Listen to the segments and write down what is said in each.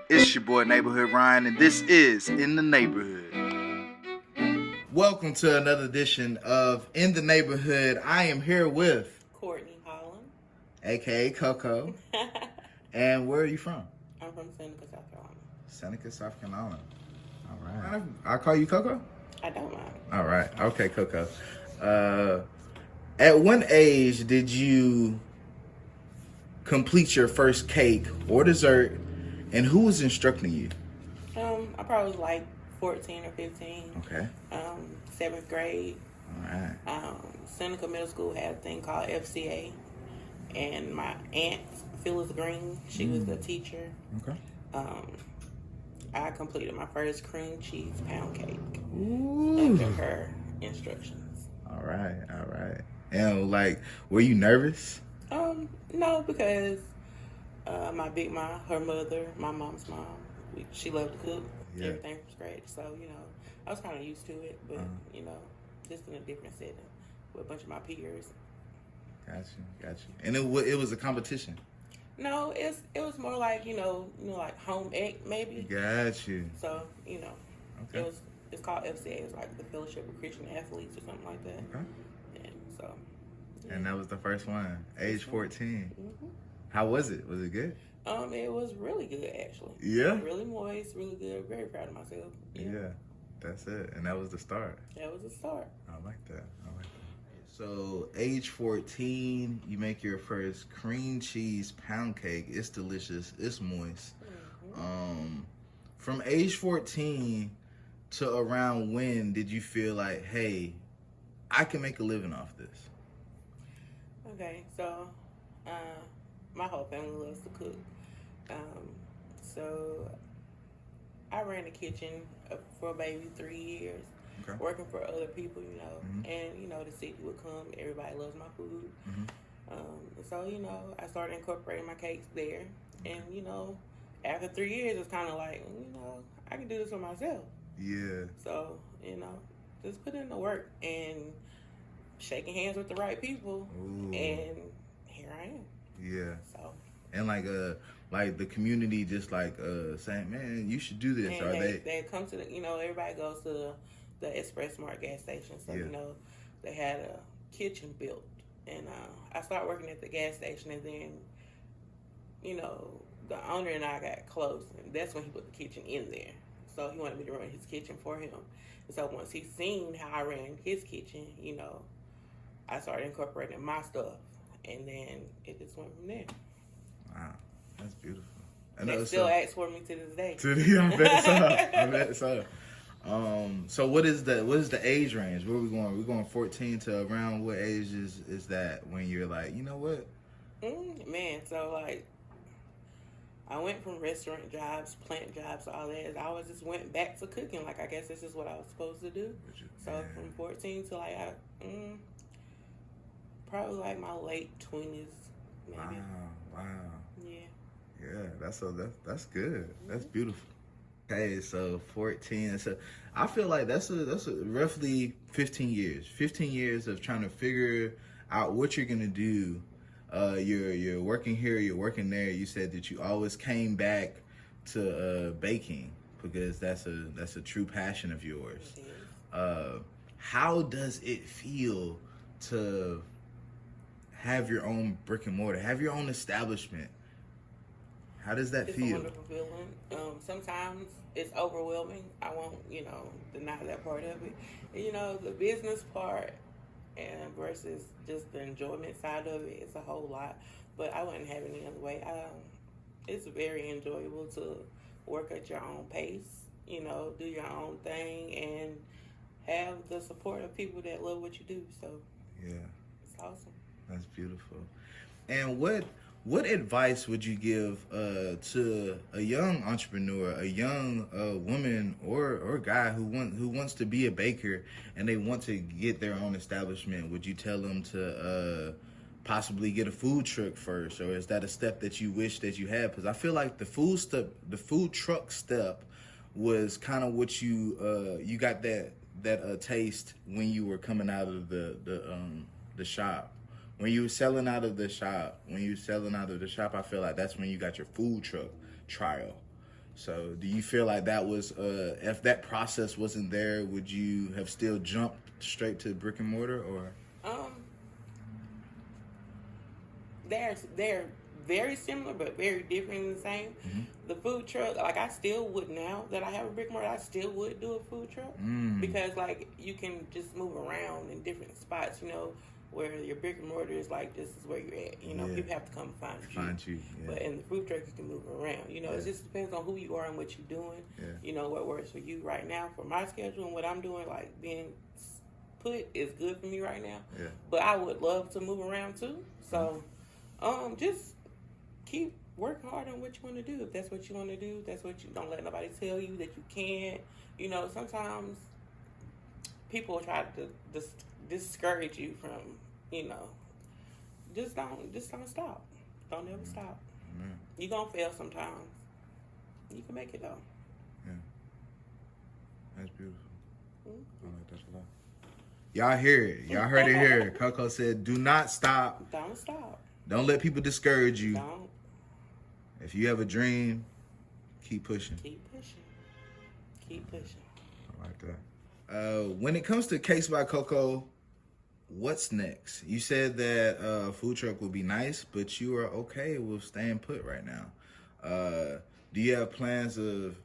It's your boy Neighborhood Ryan, and this is In the Neighborhood. Welcome to another edition of In the Neighborhood. I am here with Courtney Holland, aka CoCo. And where are you from? I'm from Seneca, South Carolina. Seneca, South Carolina. All right. I'll call you CoCo? I don't mind. All right. Okay, CoCo. At what age did you complete your first cake or dessert, and who was instructing you? I probably was like 14 or 15. Okay. 7th grade. All right. Seneca Middle School had a thing called FCA, and my aunt Phyllis Green, she was the teacher. Okay. I completed my first cream cheese pound cake Ooh. under her instructions. All right. And were you nervous? No, because my big mom, her mother, my mom's mom, she loved to cook. Yeah. Everything from scratch. So, I was kind of used to it, but, just in a different setting with a bunch of my peers. Got you. And it was a competition? No, it was more like, like home ec maybe. Got you. So, Okay. it's called FCA. It's like the Fellowship of Christian Athletes or something like that. Okay. And so. Yeah. And that was the first one, age 14. Mm-hmm. How was it? Was it good? It was really good, actually. Yeah? Really moist, really good. Very proud of myself. Yeah, that's it. And that was the start. That was a start. I like that. So, age 14, you make your first cream cheese pound cake. It's delicious. It's moist. Mm-hmm. From age 14 to around when did you feel like, hey, I can make a living off this? Okay, so my whole family loves to cook. So I ran the kitchen for maybe 3 years, Okay. working for other people, Mm-hmm. and the city would come. Everybody loves my food. Mm-hmm. So I started incorporating my cakes there, and after 3 years, it's kind of like I can do this for myself. Yeah. So just put in the work and shaking hands with the right people, Ooh. and here I am. Yeah. So. And like the community just saying, man, you should do this. And Or they come to everybody goes to the Express Mart gas station. So, Yeah. They had a kitchen built. And I started working at the gas station, and then, the owner and I got close. And that's when he put the kitchen in there. So he wanted me to run his kitchen for him. And so once he seen how I ran his kitchen, I started incorporating my stuff. And then it just went from there. Wow, that's beautiful. And they still ask for me to this day. I bet so. So what is the age range? Where are we going? We're going 14 to around what age is that when you're like, you know what? Man, so I went from restaurant jobs, plant jobs, all that. I always just went back to cooking. I guess this is what I was supposed to do. So from 14 to probably my late 20s, maybe. Wow. Yeah. That's good. That's beautiful. Okay, so 14. So I feel like that's a roughly 15 years. 15 years of trying to figure out what you're gonna do. You're working here, you're working there. You said that you always came back to baking because that's a true passion of yours. How does it feel to have your own brick and mortar, have your own establishment? How does that It's feel? a wonderful feeling. Sometimes it's overwhelming. I won't, deny that part of it. The business part and versus just the enjoyment side of it, it's a whole lot. But I wouldn't have it any other way. It's very enjoyable to work at your own pace, do your own thing, and have the support of people that love what you do. So Yeah, it's awesome. that's beautiful. And what advice would you give to a young entrepreneur, a young woman or guy who wants to be a baker and they want to get their own establishment? Would you tell them to possibly get a food truck first, or is that a step that you wish that you had? Because I feel like the food truck step was kind of what you got that taste when you were coming out of the shop. When you were selling out of the shop, I feel like that's when you got your food truck trial. So do you feel like that was if that process wasn't there, would you have still jumped straight to brick and mortar or? Um, they're very similar but very different in the same. Mm-hmm. The food truck, like I still would now that I have a brick and mortar, I still would do a food truck because like you can just move around in different spots, you know, where your brick and mortar is like this is where you're at. You know, people have to come find you. Yeah. But in the food truck, you can move around. You know, it just depends on who you are and what you're doing. Yeah. You know, what works for you right now. For my schedule and what I'm doing, like being put is good for me right now. Yeah. But I would love to move around too. So, just keep working hard on what you want to do. If that's what you want to do, that's what you don't let nobody tell you that you can't. You know, sometimes people try to discourage you from, you know, just don't stop. Don't ever stop. You're gonna fail sometimes. You can make it though. Yeah. That's beautiful. I like that a lot. Y'all hear it. Y'all heard it here. CoCo said, do not stop. Don't stop. Don't let people discourage you. Don't. If you have a dream, keep pushing. Keep pushing. Keep pushing. I like that. When it comes to Case by CoCo, what's next? You said that food truck would be nice, but you are okay with staying put right now. Do you have plans of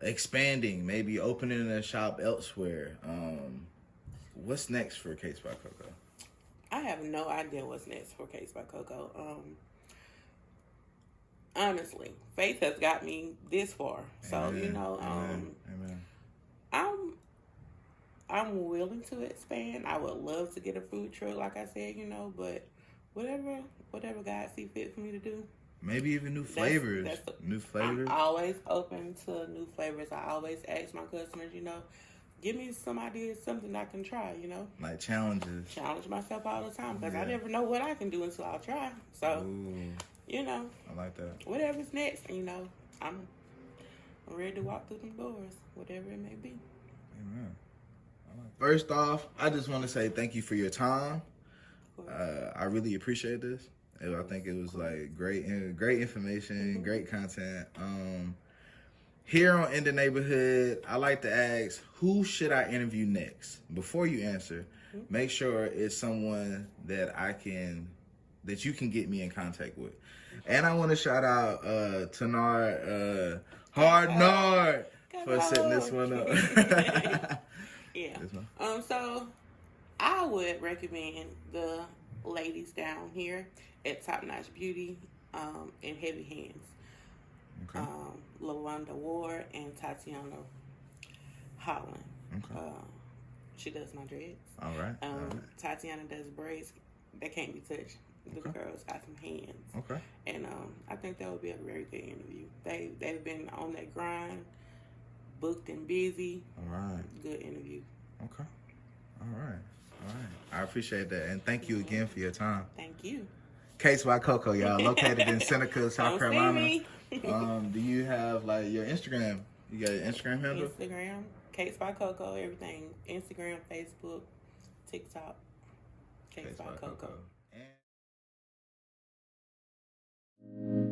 expanding, maybe opening a shop elsewhere? What's next for Case by CoCo? I have no idea what's next for Case by CoCo. Honestly, faith has got me this far. So, Amen. you know, Amen. I'm willing to expand. I would love to get a food truck, like I said, you know, but whatever God see fit for me to do. Maybe even new flavors. New flavors. I'm always open to new flavors. I always ask my customers, you know, give me some ideas, something I can try, you know. Like challenges. Challenge myself all the time because I never know what I can do until I try. So, you know. I like that. Whatever's next, you know, I'm ready to walk through them doors, whatever it may be. Amen. First off, I just want to say thank you for your time. I really appreciate this. I think it was like great information, great content. Here on In the Neighborhood, I like to ask, who should I interview next? Before you answer, make sure it's someone that you can get me in contact with. And I want to shout out Tanar Hard Nard for setting this one up. Yeah. So I would recommend the ladies down here at Top Notch Beauty and Heavy Hands. Okay. LaWanda Ward and Tatiana Holland. Okay. She does my dreads. All right. Tatiana does braids that can't be touched. The girls got some hands. Okay. And I think that would be a very good interview. They've been on that grind, booked and busy. All right. Good interview. Okay. All right. I appreciate that. And thank you again for your time. Thank you. Case by CoCo, y'all. Located in Seneca, South Carolina. Carolina. Do you have like your Instagram? You got your Instagram handle? Instagram, Case by CoCo, everything. Instagram, Facebook, TikTok, Case by CoCo. And